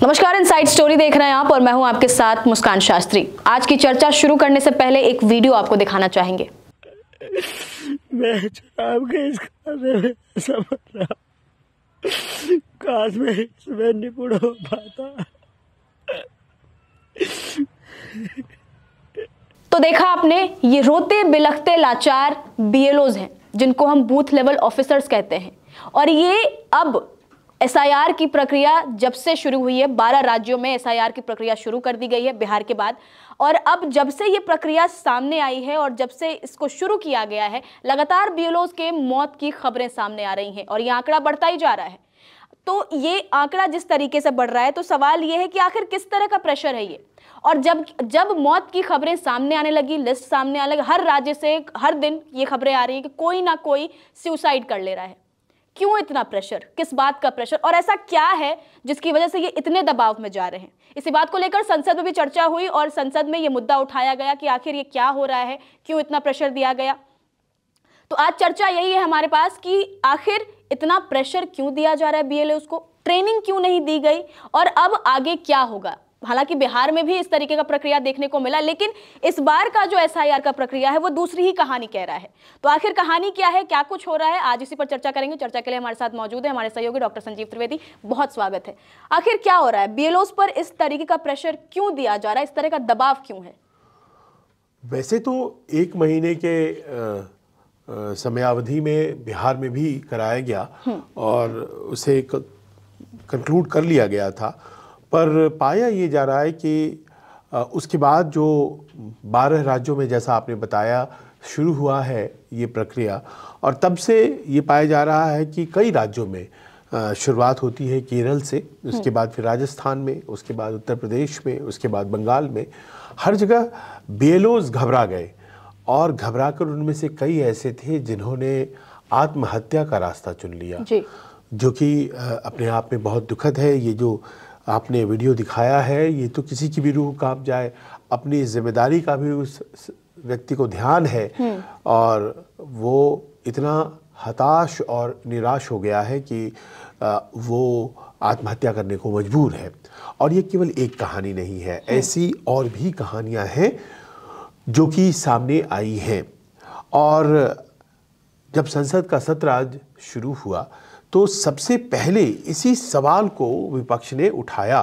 नमस्कार, inside story देख रहे हैं आप और मैं हूं आपके साथ मुस्कान शास्त्री। आज की चर्चा शुरू करने से पहले एक वीडियो आपको दिखाना चाहेंगे। मैं शराब के इस खाने में ऐसा मर रहा, काश मैं इसमें निपुण हो पाता। तो देखा आपने, ये रोते बिलखते लाचार बीएलओज हैं जिनको हम बूथ लेवल ऑफिसर्स कहते हैं। और ये अब एसआईआर की प्रक्रिया जब से शुरू हुई है, 12 राज्यों में एसआईआर की प्रक्रिया शुरू कर दी गई है बिहार के बाद। और अब जब से ये प्रक्रिया सामने आई है और जब से इसको शुरू किया गया है, लगातार बीएलओज के मौत की खबरें सामने आ रही हैं और ये आंकड़ा बढ़ता ही जा रहा है। तो ये आंकड़ा जिस तरीके से बढ़ रहा है, तो सवाल ये है कि आखिर किस तरह का प्रेशर है ये। और जब मौत की खबरें सामने आने लगी, लिस्ट सामने आने लगी, हर राज्य से हर दिन ये खबरें आ रही हैं कि कोई ना कोई सुसाइड कर ले रहा है। क्यों इतना प्रेशर, किस बात का प्रेशर, और ऐसा क्या है जिसकी वजह से ये इतने दबाव में जा रहे हैं? इसी बात को लेकर संसद में भी चर्चा हुई और संसद में ये मुद्दा उठाया गया कि आखिर ये क्या हो रहा है, क्यों इतना प्रेशर दिया गया। तो आज चर्चा यही है हमारे पास कि आखिर इतना प्रेशर क्यों दिया जा रहा है बीएलओज को, ट्रेनिंग क्यों नहीं दी गई और अब आगे क्या होगा। हालांकि बिहार में भी इस तरीके का प्रक्रिया देखने को मिला, लेकिन इस बार का जो एसआईआर का प्रक्रिया है वो दूसरी ही कहानी कह रहा है। तो आखिर कहानी क्या है, क्या कुछ हो रहा है, आज इसी पर चर्चा करेंगे। चर्चा के लिए हमारे साथ मौजूद है हमारे सहयोगी डॉक्टर संजीव त्रिवेदी। बहुत स्वागत है। आखिर क्या हो रहा है, बीएलओज पर इस तरीके का प्रेशर क्यों दिया जा रहा है, इस तरह का दबाव क्यों है? वैसे तो 1 महीने के समयावधि में बिहार में भी कराया गया और उसे कंक्लूड कर लिया गया था, पर पाया ये जा रहा है कि उसके बाद जो 12 राज्यों में, जैसा आपने बताया, शुरू हुआ है ये प्रक्रिया, और तब से ये पाया जा रहा है कि कई राज्यों में शुरुआत होती है केरल से, उसके बाद फिर राजस्थान में, उसके बाद उत्तर प्रदेश में, उसके बाद बंगाल में, हर जगह बीएलओज घबरा गए। और घबराकर उनमें से कई ऐसे थे जिन्होंने आत्महत्या का रास्ता चुन लिया, जो कि अपने आप में बहुत दुखद है। ये जो आपने वीडियो दिखाया है, ये तो किसी की भी रूह कांप जाए। अपनी जिम्मेदारी का भी उस व्यक्ति को ध्यान है और वो इतना हताश और निराश हो गया है कि वो आत्महत्या करने को मजबूर है। और ये केवल एक कहानी नहीं है, ऐसी और भी कहानियां हैं जो कि सामने आई हैं। और जब संसद का सत्र आज शुरू हुआ तो सबसे पहले इसी सवाल को विपक्ष ने उठाया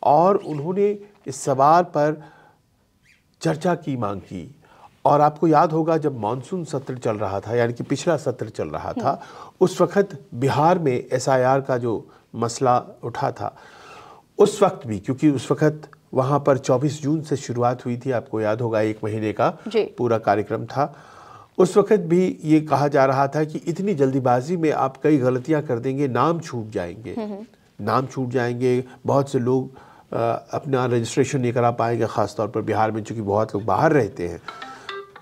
और उन्होंने इस सवाल पर चर्चा की मांग की। और आपको याद होगा, जब मानसून सत्र चल रहा था, यानी कि पिछला सत्र चल रहा था, उस वक्त बिहार में एसआईआर का जो मसला उठा था, उस वक्त भी, क्योंकि उस वक्त वहाँ पर 24 जून से शुरुआत हुई थी, आपको याद होगा, 1 महीने का पूरा कार्यक्रम था। उस वक्त भी ये कहा जा रहा था कि इतनी जल्दीबाजी में आप कई गलतियां कर देंगे, नाम छूट जाएंगे, नाम छूट जाएंगे, बहुत से लोग अपना रजिस्ट्रेशन नहीं करा पाएंगे, ख़ासतौर पर बिहार में, चूँकि बहुत लोग बाहर रहते हैं।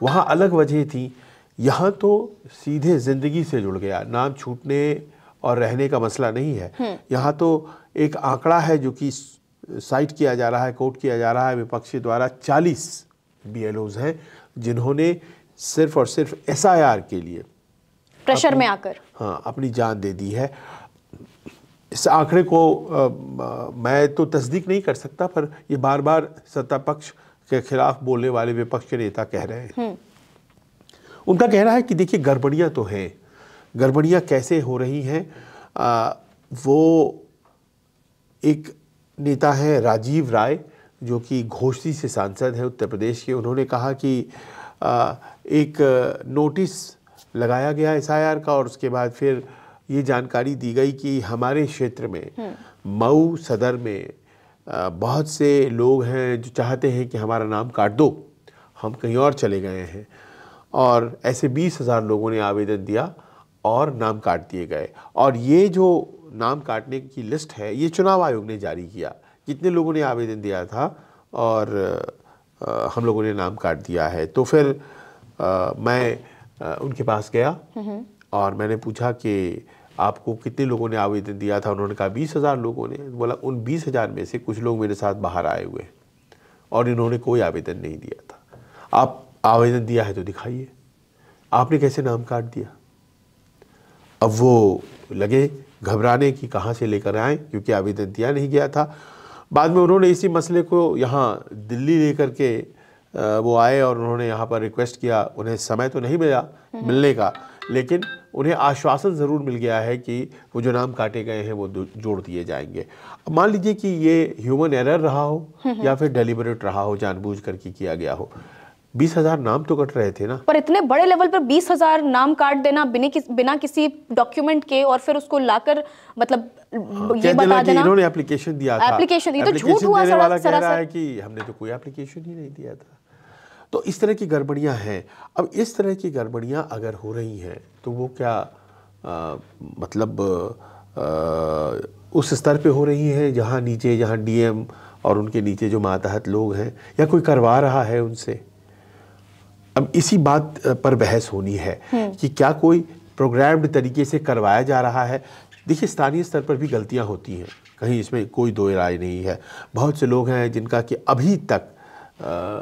वहाँ अलग वजह थी, यहाँ तो सीधे ज़िंदगी से जुड़ गया। नाम छूटने और रहने का मसला नहीं है, यहाँ तो एक आंकड़ा है जो कि साइट किया जा रहा है, कोट किया जा रहा है विपक्ष द्वारा। 40 बीएलओज हैं जिन्होंने सिर्फ और सिर्फ एसआईआर के लिए प्रेशर में आकर अपनी जान दे दी है। इस आंकड़े को मैं तो तस्दीक नहीं कर सकता, पर ये बार बार सत्ता पक्ष के खिलाफ बोलने वाले विपक्ष के नेता कह रहे हैं। उनका कहना है कि देखिए, गड़बड़ियां तो हैं। गड़बड़ियां कैसे हो रही हैं? वो एक नेता है राजीव राय, जो कि घोसी से सांसद है उत्तर प्रदेश के। उन्होंने कहा कि एक नोटिस लगाया गया एसआईआर का और उसके बाद फिर ये जानकारी दी गई कि हमारे क्षेत्र में, मऊ सदर में, बहुत से लोग हैं जो चाहते हैं कि हमारा नाम काट दो, हम कहीं और चले गए हैं। और ऐसे 20,000 लोगों ने आवेदन दिया और नाम काट दिए गए। और ये जो नाम काटने की लिस्ट है, ये चुनाव आयोग ने जारी किया, कितने लोगों ने आवेदन दिया था और हम लोगों ने नाम काट दिया है। तो फिर मैं उनके पास गया और मैंने पूछा कि आपको कितने लोगों ने आवेदन दिया था? उन्होंने कहा 20,000 लोगों ने। बोला उन 20,000 में से कुछ लोग मेरे साथ बाहर आए हुए और इन्होंने कोई आवेदन नहीं दिया था। आप आवेदन दिया है तो दिखाइए, आपने कैसे नाम काट दिया? अब वो लगे घबराने की, कहाँ से लेकर आए, क्योंकि आवेदन दिया नहीं गया था। बाद में उन्होंने इसी मसले को यहाँ दिल्ली लेकर के वो आए और उन्होंने यहाँ पर रिक्वेस्ट किया। उन्हें समय तो नहीं मिला मिलने का, लेकिन उन्हें आश्वासन ज़रूर मिल गया है कि वो जो नाम काटे गए हैं वो जोड़ दिए जाएंगे। अब मान लीजिए कि ये ह्यूमन एरर रहा हो या फिर डेलिबरेट रहा हो, जानबूझ करके किया गया हो। 20,000 नाम तो कट रहे थे ना। पर इतने बड़े लेवल पर 20,000 नाम काट देना बिना किसी डॉक्यूमेंट के, और फिर उसको लाकर मतलब ये बता देना इन्होंने एप्लीकेशन दिया था। एप्लीकेशन दी तो झूठ हुआ। देने वाला कह रहा है कि हमने तो कोई एप्लीकेशन ही नहीं दिया था। तो इस तरह की गड़बड़ियां हैं। अब इस तरह की गड़बड़ियां अगर हो रही हैं तो वो क्या मतलब उस स्तर पे हो रही हैं जहाँ नीचे, जहाँ डीएम और उनके नीचे जो मातहत लोग हैं, या कोई करवा रहा है उनसे? अब इसी बात पर बहस होनी है कि क्या कोई प्रोग्राम्ड तरीके से करवाया जा रहा है। देखिए, स्थानीय स्तर पर भी गलतियां होती हैं, कहीं इसमें कोई दो राय नहीं है। बहुत से लोग हैं जिनका कि अभी तक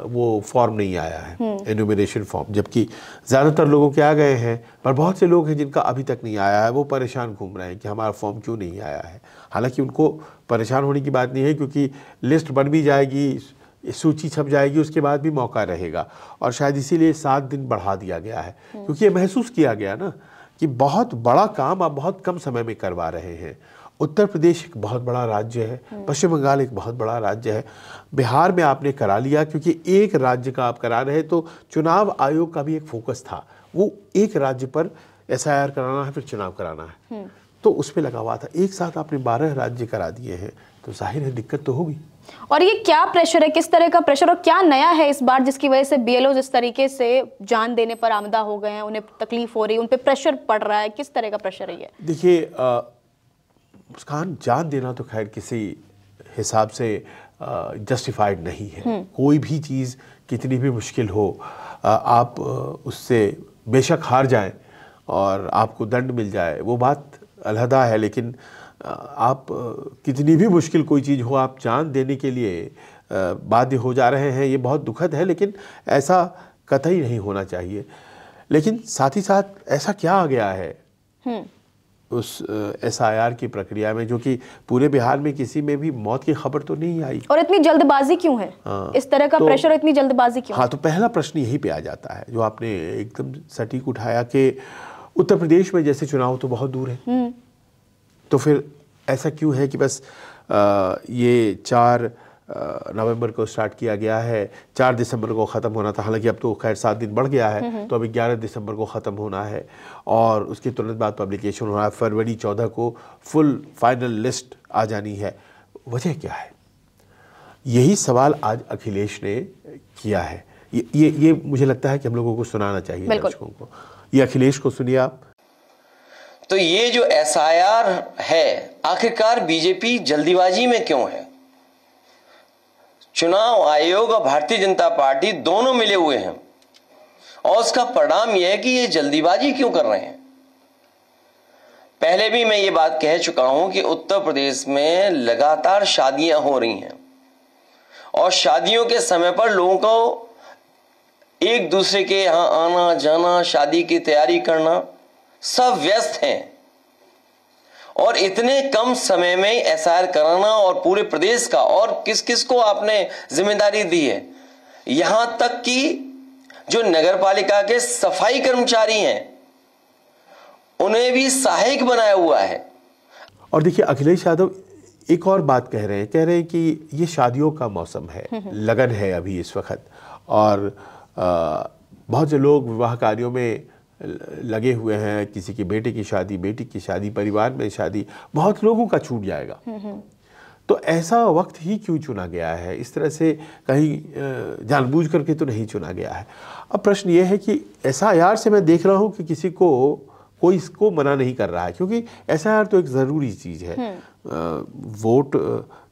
वो फॉर्म नहीं आया है, एनुमरेशन फॉर्म, जबकि ज़्यादातर लोगों के आ गए हैं, पर बहुत से लोग हैं जिनका अभी तक नहीं आया है। वो परेशान घूम रहे हैं कि हमारा फॉर्म क्यों नहीं आया है। हालांकि उनको परेशान होने की बात नहीं है, क्योंकि लिस्ट बन भी जाएगी, सूची छप जाएगी, उसके बाद भी मौका रहेगा। और शायद इसीलिए 7 दिन बढ़ा दिया गया है, क्योंकि ये महसूस किया गया ना कि बहुत बड़ा काम आप बहुत कम समय में करवा रहे हैं। उत्तर प्रदेश एक बहुत बड़ा राज्य है, पश्चिम बंगाल एक बहुत बड़ा राज्य है, बिहार में आपने करा लिया क्योंकि एक राज्य का आप करा रहे। तो चुनाव आयोग का भी एक फोकस था, वो एक राज्य पर एसआईआर कराना है, फिर चुनाव कराना है, तो उस पर लगा हुआ था। एक साथ आपने 12 राज्य करा दिए हैं, तो जाहिर है दिक्कत तो होगी। और ये क्या प्रेशर है, किस तरह का प्रेशर, और क्या नया है इस बार जिसकी वजह से बीएलओ इस तरीके से जान देने पर आमदा हो गए हैं, उन्हें तकलीफ हो रही है, उन पे प्रेशर पड़ रहा है? किस तरह का प्रेशर है ये? देखिए, मुस्कान, जान देना तो खैर किसी हिसाब से जस्टिफाइड नहीं है। कोई भी चीज़ कितनी भी मुश्किल हो, आप उससे बेशक हार जाएं और आपको दंड मिल जाए, वो बात अलहदा है। लेकिन आप कितनी भी मुश्किल कोई चीज़ हो, आप जान देने के लिए बाध्य हो जा रहे हैं, ये बहुत दुखद है। लेकिन ऐसा कतई नहीं होना चाहिए। लेकिन साथ ही साथ ऐसा क्या आ गया है उस एसआईआर की प्रक्रिया में, जो कि पूरे बिहार में किसी में भी मौत की खबर तो नहीं आई? और इतनी जल्दबाजी क्यों है? इस तरह का प्रेशर, इतनी जल्दबाजी क्यों? हाँ, तो पहला प्रश्न यही पे आ जाता है जो आपने एकदम सटीक उठाया कि उत्तर प्रदेश में जैसे चुनाव तो बहुत दूर है, तो फिर ऐसा क्यों है कि बस ये 4 नवंबर को स्टार्ट किया गया है, 4 दिसंबर को ख़त्म होना था। हालांकि अब तो खैर 7 दिन बढ़ गया है, तो अभी 11 दिसंबर को ख़त्म होना है और उसके तुरंत बाद पब्लिकेशन होना है। फरवरी 14 को फुल फाइनल लिस्ट आ जानी है। वजह क्या है? यही सवाल आज अखिलेश ने किया है। ये मुझे लगता है कि हम लोगों को सुनाना चाहिए दर्शकों को। ये अखिलेश को सुनिए आप। तो ये जो एसआईआर है, आखिरकार बीजेपी जल्दीबाजी में क्यों है? चुनाव आयोग और भारतीय जनता पार्टी दोनों मिले हुए हैं और उसका परिणाम यह है कि ये जल्दीबाजी क्यों कर रहे हैं। पहले भी मैं ये बात कह चुका हूं कि उत्तर प्रदेश में लगातार शादियां हो रही हैं और शादियों के समय पर लोगों को एक दूसरे के यहां आना जाना, शादी की तैयारी करना, सब व्यस्त हैं। और इतने कम समय में एसआईआर कराना और पूरे प्रदेश का, और किस किस को आपने जिम्मेदारी दी है, यहां तक कि जो नगर पालिका के सफाई कर्मचारी हैं उन्हें भी सहायक बनाया हुआ है। और देखिए, अखिलेश यादव एक और बात कह रहे हैं कि ये शादियों का मौसम है, लगन है अभी इस वक्त, और बहुत से लोग विवाह कार्यों में लगे हुए हैं। किसी के बेटे की शादी, बेटी की शादी, परिवार में शादी, बहुत लोगों का छूट जाएगा। तो ऐसा वक्त ही क्यों चुना गया है? इस तरह से कहीं जानबूझ करके तो नहीं चुना गया है। अब प्रश्न ये है कि एसआईआर से मैं देख रहा हूँ कि कोई इसको मना नहीं कर रहा है, क्योंकि एसआईआर तो एक ज़रूरी चीज़ है। वोट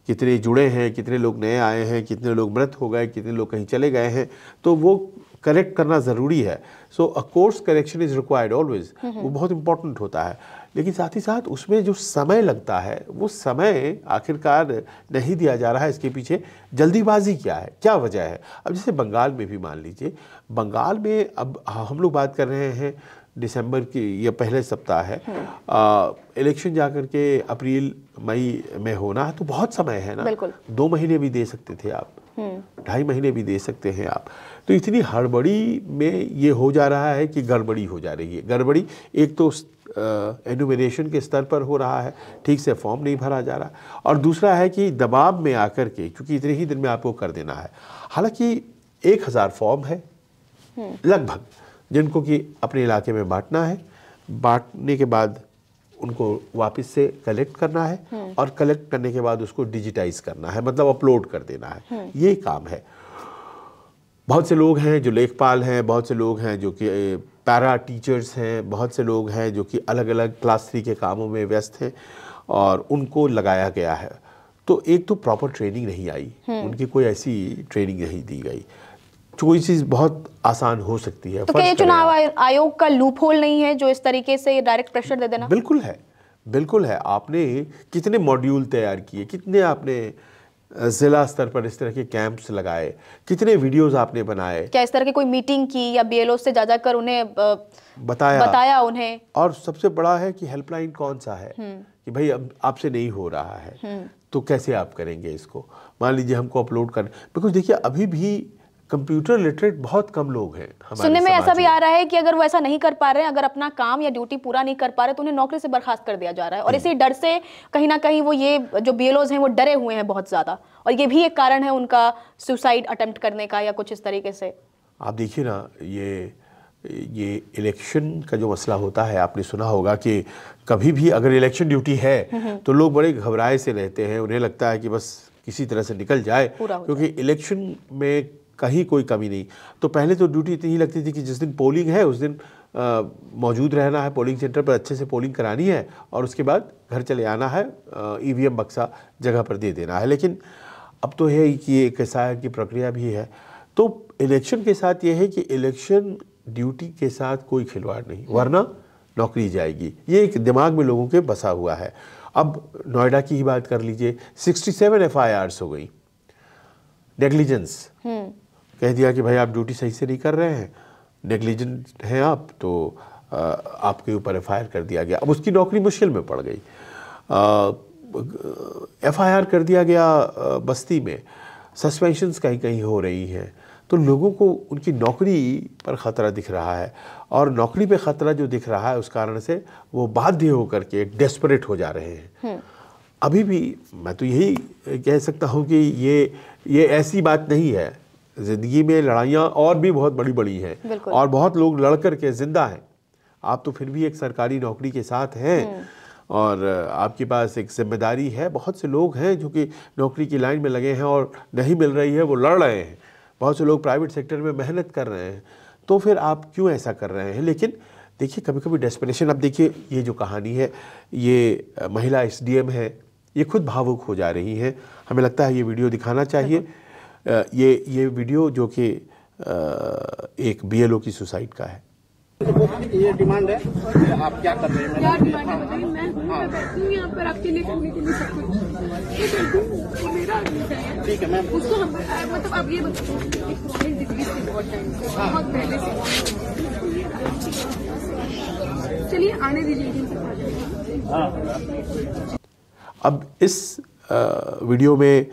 कितने जुड़े हैं, कितने लोग नए आए हैं, कितने लोग मृत हो गए, कितने लोग कहीं चले गए हैं, तो वो करेक्ट करना ज़रूरी है। So a course correction is required always, वो बहुत इंपॉर्टेंट होता है। लेकिन साथ ही साथ उसमें जो समय लगता है, वो समय आखिरकार नहीं दिया जा रहा है। इसके पीछे जल्दीबाजी क्या है, क्या वजह है? अब जैसे बंगाल में भी मान लीजिए, बंगाल में अब हम लोग बात कर रहे हैं दिसंबर की ये पहले सप्ताह है, इलेक्शन जाकर के अप्रैल मई में होना है, तो बहुत समय है ना। 2 महीने भी दे सकते थे आप, 2.5 महीने भी दे सकते हैं आप। तो इतनी हड़बड़ी में ये हो जा रहा है कि गड़बड़ी हो जा रही है। गड़बड़ी एक तो एनुमिनेशन के स्तर पर हो रहा है, ठीक से फॉर्म नहीं भरा जा रहा, और दूसरा है कि दबाव में आकर के, क्योंकि इतने ही दिन में आपको कर देना है। हालांकि 1000 फॉर्म है लगभग, जिनको कि अपने इलाके में बांटना है। बांटने के बाद उनको वापस से कलेक्ट करना है, और कलेक्ट करने के बाद उसको डिजिटाइज करना है, मतलब अपलोड कर देना है। ये काम है। बहुत से लोग हैं जो लेखपाल हैं, बहुत से लोग हैं जो कि पैरा टीचर्स हैं, बहुत से लोग हैं जो कि अलग अलग क्लास 3 के कामों में व्यस्त हैं, और उनको लगाया गया है। तो एक तो प्रॉपर ट्रेनिंग नहीं आई, उनकी कोई ऐसी ट्रेनिंग नहीं दी गई। कोई चीज़ बहुत आसान हो सकती है। तो क्या ये चुनाव आयोग का लूप होल नहीं है जो इस तरीके से डायरेक्ट प्रेशर दे देना? बिल्कुल है, बिल्कुल है। आपने कितने मॉड्यूल तैयार किए, कितने आपने जिला स्तर पर इस तरह के कैंप्स लगाए, कितने वीडियोस आपने बनाए? क्या इस तरह की कोई मीटिंग की या बीएलओ से जा कर उन्हें बताया उन्हें? और सबसे बड़ा है कि हेल्पलाइन कौन सा है कि भाई अब आपसे नहीं हो रहा है, तो कैसे आप करेंगे इसको? मान लीजिए हमको अपलोड कर, बिकॉज देखिए अभी भी कंप्यूटर लिटरेट बहुत कम लोग हैं हमारे। सुनने में ऐसा भी आ रहा है कि अगर वो ऐसा नहीं कर पा रहे हैं, अगर अपना काम या ड्यूटी पूरा नहीं कर पा रहे, तो उन्हें नौकरी से बर्खास्त कर दिया जा रहा है। और इसी डर से कहीं ना कहीं वो ये जो बीएलओज हैं वो डरे हुए हैं बहुत ज्यादा, और ये भी एक कारण है उनका सुसाइड अटेम्प्ट करने का या कुछ इस तरीके से। आप देखिए ना, ये इलेक्शन का जो मसला होता है, आपने सुना होगा कि कभी भी अगर इलेक्शन ड्यूटी है तो लोग बड़े घबराए से रहते हैं। उन्हें लगता है कि बस किसी तरह से निकल जाए, क्योंकि इलेक्शन में कहीं कोई कमी नहीं। तो पहले तो ड्यूटी इतनी ही लगती थी कि जिस दिन पोलिंग है उस दिन मौजूद रहना है, पोलिंग सेंटर पर अच्छे से पोलिंग करानी है, और उसके बाद घर चले आना है, ईवीएम बक्सा जगह पर दे देना है। लेकिन अब तो है कि एक एसआईआर की प्रक्रिया भी है। तो इलेक्शन के साथ ये है कि इलेक्शन ड्यूटी के साथ कोई खिलवाड़ नहीं, वरना नौकरी जाएगी। ये एक दिमाग में लोगों के बसा हुआ है। अब नोएडा की ही बात कर लीजिए, 67 FIRs हो गई, नेग्लिजेंस कह दिया कि भाई आप ड्यूटी सही से नहीं कर रहे हैं, नेग्लिजेंट हैं आप, तो आपके ऊपर FIR कर दिया गया। अब उसकी नौकरी मुश्किल में पड़ गई। FIR कर दिया गया बस्ती में, सस्पेंशंस कहीं कहीं हो रही हैं। तो लोगों को उनकी नौकरी पर ख़तरा दिख रहा है, और नौकरी पे ख़तरा जो दिख रहा है उस कारण से वो बाध्य होकर के डेस्परेट हो जा रहे हैं। अभी भी मैं तो यही कह सकता हूँ कि ये ऐसी बात नहीं है। ज़िंदगी में लड़ाइयाँ और भी बहुत बड़ी बड़ी हैं, और बहुत लोग लड़ कर के ज़िंदा हैं। आप तो फिर भी एक सरकारी नौकरी के साथ हैं, और आपके पास एक जिम्मेदारी है। बहुत से लोग हैं जो कि नौकरी की लाइन में लगे हैं और नहीं मिल रही है, वो लड़ रहे हैं। बहुत से लोग प्राइवेट सेक्टर में मेहनत कर रहे हैं। तो फिर आप क्यों ऐसा कर रहे हैं? लेकिन देखिए कभी कभी डेस्परेशन, अब देखिए ये जो कहानी है, ये महिला SDM है, ये खुद भावुक हो जा रही हैं। हमें लगता है ये वीडियो दिखाना चाहिए। ये वीडियो जो कि एक BLO की सुसाइड का है। ये डिमांड है, आप क्या कर रहे हैं? क्या डिमांड है बताइए? मैं बैठी हूँ यहाँ पर आपके लिए करने के लिए सब कुछ। ये मेरा है, ठीक है मैम। उसको हम मतलब अब ये बताइए डिग्री से बहुत टाइम से, बहुत पहले से। चलिए आने दीजिए। अब इस वीडियो में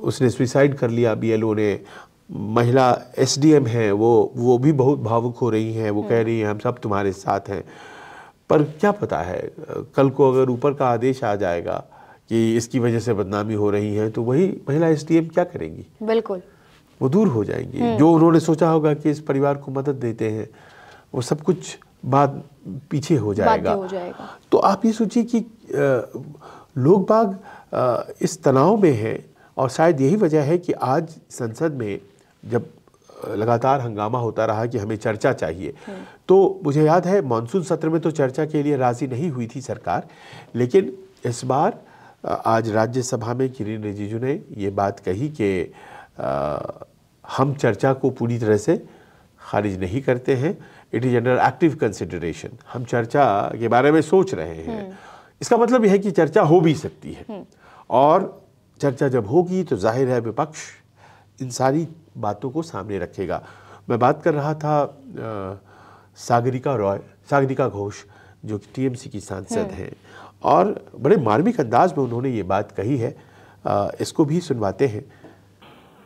उसने सुसाइड कर लिया, BLO ने। महिला SDM है, वो भी बहुत भावुक हो रही हैं। वो कह रही हैं हम सब तुम्हारे साथ हैं। पर क्या पता है, कल को अगर ऊपर का आदेश आ जाएगा कि इसकी वजह से बदनामी हो रही है, तो वही महिला SDM क्या करेंगी? बिल्कुल वो दूर हो जाएंगी। जो उन्होंने सोचा होगा कि इस परिवार को मदद देते हैं, वो सब कुछ बाद पीछे हो जाएगा। तो आप ये सोचिए कि लोग बाग इस तनाव में हैं, और शायद यही वजह है कि आज संसद में जब लगातार हंगामा होता रहा कि हमें चर्चा चाहिए, तो मुझे याद है मानसून सत्र में तो चर्चा के लिए राजी नहीं हुई थी सरकार। लेकिन इस बार आज राज्यसभा में किरेन रिजिजू ने ये बात कही कि हम चर्चा को पूरी तरह से खारिज नहीं करते हैं। It is under active consideration. हम चर्चा के बारे में सोच रहे हैं। इसका मतलब यह है कि चर्चा हो भी सकती है, और चर्चा जब होगी तो जाहिर है विपक्ष इन सारी बातों को सामने रखेगा। मैं बात कर रहा था सागरिका घोष जो कि टीएमसी की सांसद हैं, और बड़े मार्मिक अंदाज में उन्होंने ये बात कही है। इसको भी सुनवाते हैं।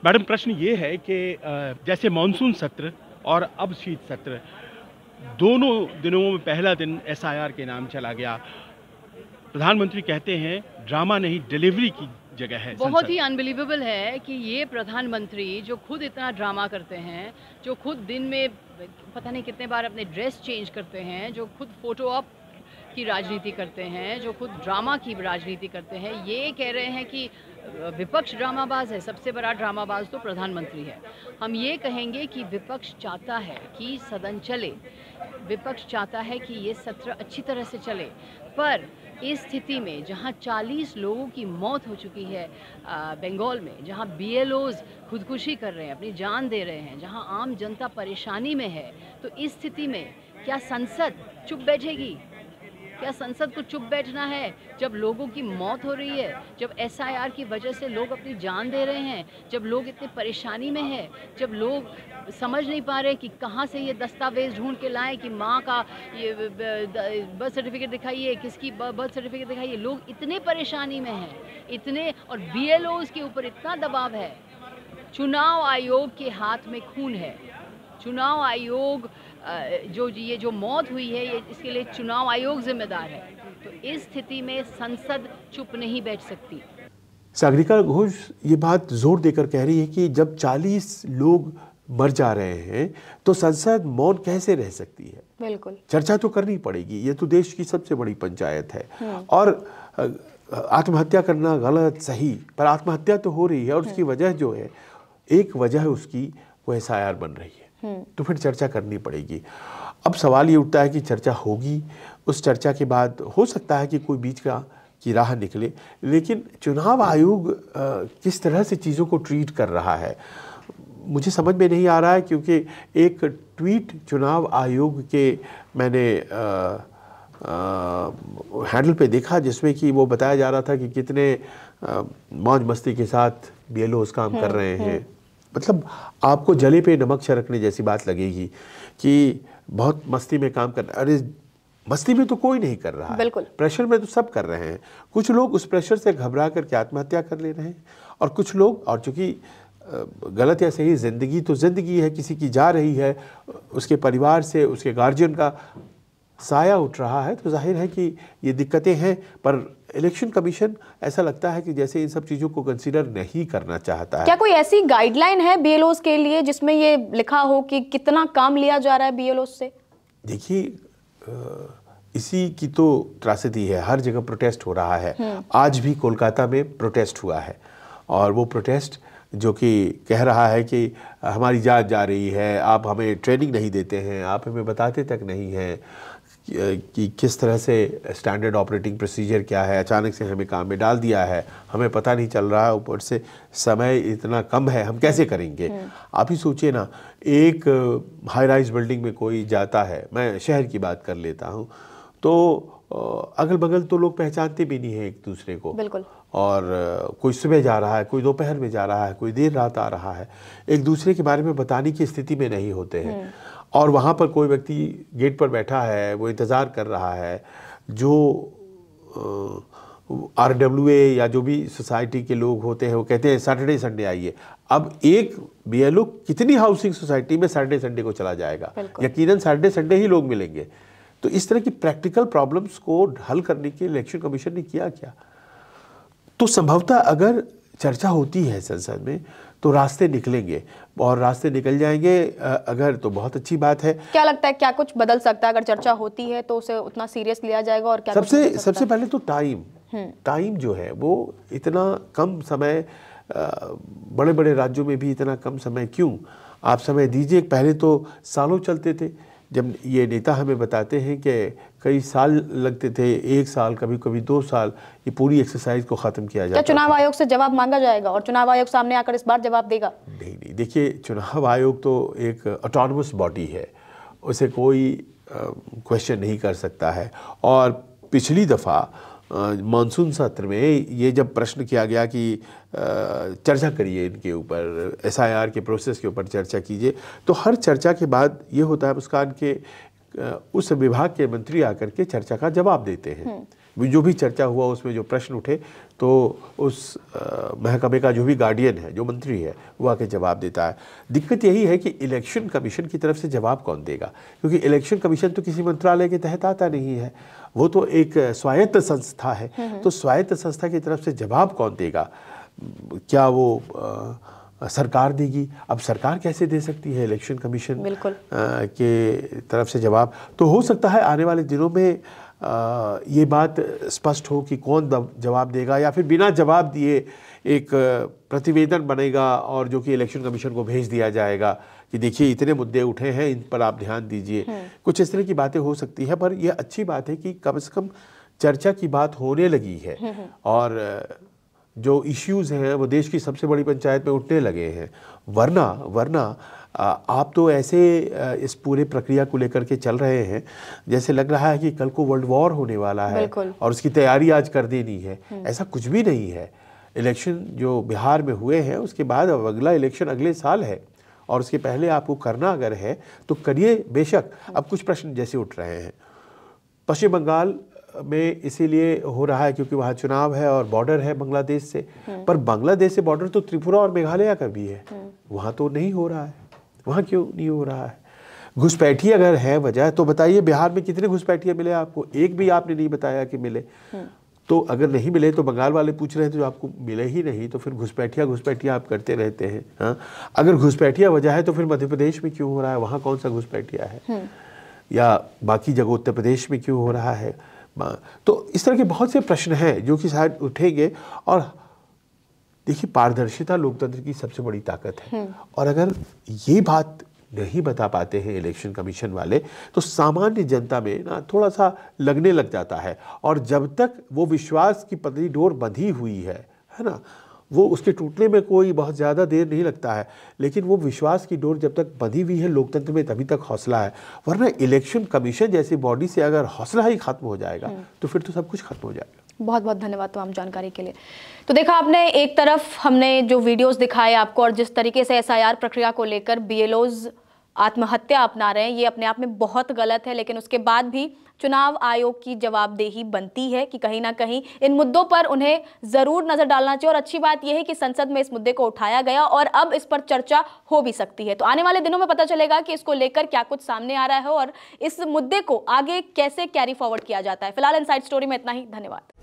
मैडम, प्रश्न ये है कि जैसे मानसून सत्र और अब शीत सत्र, दोनों दिनों में पहला दिन एसआईआर के नाम चला गया। प्रधानमंत्री कहते हैं ड्रामा नहीं, डिलीवरी की जगह है। बहुत ही अनबिलीवेबल है कि ये प्रधानमंत्री जो खुद इतना ड्रामा करते हैं, जो खुद दिन में पता नहीं कितने बार अपने ड्रेस चेंज करते हैं, जो खुद फोटो ऑप की राजनीति करते हैं, जो खुद ड्रामा की राजनीति करते हैं, ये कह रहे हैं कि विपक्ष ड्रामाबाज है। सबसे बड़ा ड्रामाबाज तो प्रधानमंत्री है। हम ये कहेंगे कि विपक्ष चाहता है कि सदन चले, विपक्ष चाहता है कि ये सत्र अच्छी तरह से चले, पर इस स्थिति में जहां 40 लोगों की मौत हो चुकी है बंगाल में, जहां BLOs खुदकुशी कर रहे हैं, अपनी जान दे रहे हैं, जहां आम जनता परेशानी में है, तो इस स्थिति में क्या संसद चुप बैठेगी? क्या संसद को चुप बैठना है जब लोगों की मौत हो रही है, जब SIR की वजह से लोग अपनी जान दे रहे हैं, जब लोग इतने परेशानी में हैं, जब लोग समझ नहीं पा रहे कि कहाँ से ये दस्तावेज ढूंढ के लाएं कि माँ का ये बर्थ सर्टिफिकेट दिखाइए, किसकी बर्थ सर्टिफिकेट दिखाइए। लोग इतने परेशानी में हैं, इतने, और BLOs के ऊपर इतना दबाव है। चुनाव आयोग के हाथ में खून है। चुनाव आयोग जो मौत हुई है, ये इसके लिए चुनाव आयोग जिम्मेदार है। तो इस स्थिति में संसद चुप नहीं बैठ सकती। सागरिका घोष ये बात जोर देकर कह रही है कि जब 40 लोग मर जा रहे हैं तो संसद मौन कैसे रह सकती है। बिल्कुल, चर्चा तो करनी पड़ेगी। ये तो देश की सबसे बड़ी पंचायत है। और आत्महत्या करना गलत सही, पर आत्महत्या तो हो रही है, और उसकी वजह जो है, एक वजह उसकी वो SIR बन रही है। तो फिर चर्चा करनी पड़ेगी। अब सवाल ये उठता है कि चर्चा होगी, उस चर्चा के बाद हो सकता है कि कोई बीच की राह निकले, लेकिन चुनाव आयोग किस तरह से चीज़ों को ट्रीट कर रहा है मुझे समझ में नहीं आ रहा है। क्योंकि एक ट्वीट चुनाव आयोग के मैंने हैंडल पे देखा, जिसमें कि वो बताया जा रहा था कि कितने मौज मस्ती के साथ BLOs काम कर रहे हैं। मतलब आपको जले पे नमक छिड़कने जैसी बात लगेगी कि बहुत मस्ती में काम कर। अरे मस्ती में तो कोई नहीं कर रहा है, प्रेशर में तो सब कर रहे हैं। कुछ लोग उस प्रेशर से घबरा करके आत्महत्या कर ले रहे हैं, और कुछ लोग, और चूंकि गलत या सही ज़िंदगी तो ज़िंदगी है, किसी की जा रही है, उसके परिवार से उसके गार्जियन का साया उठ रहा है, तो जाहिर है कि ये दिक्कतें हैं। पर इलेक्शन कमीशन ऐसा लगता है कि जैसे इन सब चीज़ों को कंसीडर नहीं करना चाहता है। क्या कोई ऐसी गाइडलाइन है BLOs के लिए जिसमें ये लिखा हो कि कितना काम लिया जा रहा है BLOs से? देखिए, इसी की तो त्रासदी है। हर जगह प्रोटेस्ट हो रहा है। आज भी कोलकाता में प्रोटेस्ट हुआ है, और वो प्रोटेस्ट जो कि कह रहा है कि हमारी जान जा रही है, आप हमें ट्रेनिंग नहीं देते हैं, आप हमें बताते तक नहीं हैं कि किस तरह से स्टैंडर्ड ऑपरेटिंग प्रोसीजर क्या है, अचानक से हमें काम में डाल दिया है, हमें पता नहीं चल रहा है, ऊपर से समय इतना कम है, हम कैसे करेंगे। आप ही सोचिए ना, एक हाई राइज बिल्डिंग में कोई जाता है, मैं शहर की बात कर लेता हूँ, तो अगल बगल तो लोग पहचानते भी नहीं हैं एक दूसरे को। बिल्कुल। और कोई सुबह जा रहा है, कोई दोपहर में जा रहा है, कोई देर रात आ रहा है, एक दूसरे के बारे में बताने की स्थिति में नहीं होते हैं। और वहाँ पर कोई व्यक्ति गेट पर बैठा है, वो इंतज़ार कर रहा है, जो RWA या जो भी सोसाइटी के लोग होते हैं वो कहते हैं सैटरडे संडे आइए। अब एक BLO कितनी हाउसिंग सोसाइटी में सैटरडे संडे को चला जाएगा? यकीनन सैटरडे संडे ही लोग मिलेंगे। तो इस तरह की प्रैक्टिकल प्रॉब्लम्स को हल करने के लिए इलेक्शन कमीशन ने किया क्या? तो संभवतः अगर चर्चा होती है संसद में तो रास्ते निकलेंगे, और रास्ते निकल जाएंगे अगर, तो बहुत अच्छी बात है। क्या लगता है, क्या कुछ बदल सकता है? अगर चर्चा होती है तो उसे उतना सीरियस लिया जाएगा? और क्या सबसे पहले तो टाइम जो है वो इतना कम समय, बड़े बड़े राज्यों में भी इतना कम समय क्यों? आप समय दीजिए। पहले तो सालों चलते थे। जब ये नेता हमें बताते हैं कि कई साल लगते थे, 1 साल, कभी कभी 2 साल, ये पूरी एक्सरसाइज को ख़त्म किया जाता। क्या चुनाव आयोग से जवाब मांगा जाएगा और चुनाव आयोग सामने आकर इस बार जवाब देगा? नहीं, देखिए, चुनाव आयोग तो एक ऑटोनमस बॉडी है, उसे कोई क्वेश्चन नहीं कर सकता है। और पिछली दफ़ा मानसून सत्र में ये जब प्रश्न किया गया कि चर्चा करिए इनके ऊपर, SIR के प्रोसेस के ऊपर चर्चा कीजिए, तो हर चर्चा के बाद ये होता है मुस्कान के उस विभाग के मंत्री आकर के चर्चा का जवाब देते हैं। जो भी चर्चा हुआ उसमें जो प्रश्न उठे तो उस महकमे का जो भी गार्डियन है, जो मंत्री है, वो आके जवाब देता है। दिक्कत यही है कि इलेक्शन कमीशन की तरफ से जवाब कौन देगा, क्योंकि इलेक्शन कमीशन तो किसी मंत्रालय के तहत आता नहीं है, वो तो एक स्वायत्त संस्था है। तो स्वायत्त संस्था की तरफ से जवाब कौन देगा? क्या वो सरकार देगी? अब सरकार कैसे दे सकती है इलेक्शन कमीशन के तरफ से जवाब? तो हो सकता है आने वाले दिनों में ये बात स्पष्ट हो कि कौन जवाब देगा, या फिर बिना जवाब दिए एक प्रतिवेदन बनेगा और जो कि इलेक्शन कमीशन को भेज दिया जाएगा कि देखिए इतने मुद्दे उठे हैं, इन पर आप ध्यान दीजिए। कुछ इस तरह की बातें हो सकती है, पर यह अच्छी बात है कि कम से कम चर्चा की बात होने लगी है और जो इश्यूज़ हैं वो देश की सबसे बड़ी पंचायत में उठने लगे हैं। वरना आप तो ऐसे इस पूरे प्रक्रिया को लेकर के चल रहे हैं जैसे लग रहा है कि कल को वर्ल्ड वॉर होने वाला है और उसकी तैयारी आज कर देनी है। ऐसा कुछ भी नहीं है। इलेक्शन जो बिहार में हुए हैं उसके बाद अब अगला इलेक्शन अगले साल है और उसके पहले आपको करना अगर है तो करिए बेशक। अब कुछ प्रश्न जैसे उठ रहे हैं पश्चिम बंगाल में, इसीलिए हो रहा है क्योंकि वहाँ चुनाव है और बॉर्डर है बांग्लादेश से, पर बांग्लादेश से बॉर्डर तो त्रिपुरा और मेघालय का भी है, वहाँ तो नहीं हो रहा है। वहाँ क्यों नहीं हो रहा है? घुसपैठी अगर है वजह तो बताइए, बिहार में कितने घुसपैठिए मिले आपको? एक भी आपने नहीं बताया कि मिले। तो अगर नहीं मिले तो बंगाल वाले पूछ रहे हैं तो आपको मिले ही नहीं, तो फिर घुसपैठिया आप करते रहते हैं। हाँ, अगर घुसपैठिया वजह है तो फिर मध्य प्रदेश में क्यों हो रहा है? वहाँ कौन सा घुसपैठिया है? या बाकी जगह उत्तर प्रदेश में क्यों हो रहा है? तो इस तरह के बहुत से प्रश्न हैं जो कि शायद उठेंगे। और देखिए, पारदर्शिता लोकतंत्र की सबसे बड़ी ताकत है और अगर ये बात नहीं बता पाते हैं इलेक्शन कमीशन वाले तो सामान्य जनता में ना थोड़ा सा लगने लग जाता है। और जब तक वो विश्वास की पतली डोर बंधी हुई है ना, वो उसके टूटने में कोई बहुत ज़्यादा देर नहीं लगता है, लेकिन वो विश्वास की डोर जब तक बंधी हुई है लोकतंत्र में तभी तक हौसला है। वरना इलेक्शन कमीशन जैसी बॉडी से अगर हौसला ही खत्म हो जाएगा तो फिर तो सब कुछ खत्म हो जाएगा। बहुत बहुत धन्यवाद तमाम जानकारी के लिए। तो देखा आपने, एक तरफ हमने जो वीडियोस दिखाए आपको और जिस तरीके से एसआईआर प्रक्रिया को लेकर बीएलओज आत्महत्या अपना रहे हैं, ये अपने आप में बहुत गलत है। लेकिन उसके बाद भी चुनाव आयोग की जवाबदेही बनती है कि कहीं ना कहीं इन मुद्दों पर उन्हें जरूर नजर डालना चाहिए। और अच्छी बात यह है कि संसद में इस मुद्दे को उठाया गया और अब इस पर चर्चा हो भी सकती है। तो आने वाले दिनों में पता चलेगा कि इसको लेकर क्या कुछ सामने आ रहा है और इस मुद्दे को आगे कैसे कैरी फॉरवर्ड किया जाता है। फिलहाल इनसाइड स्टोरी में इतना ही। धन्यवाद।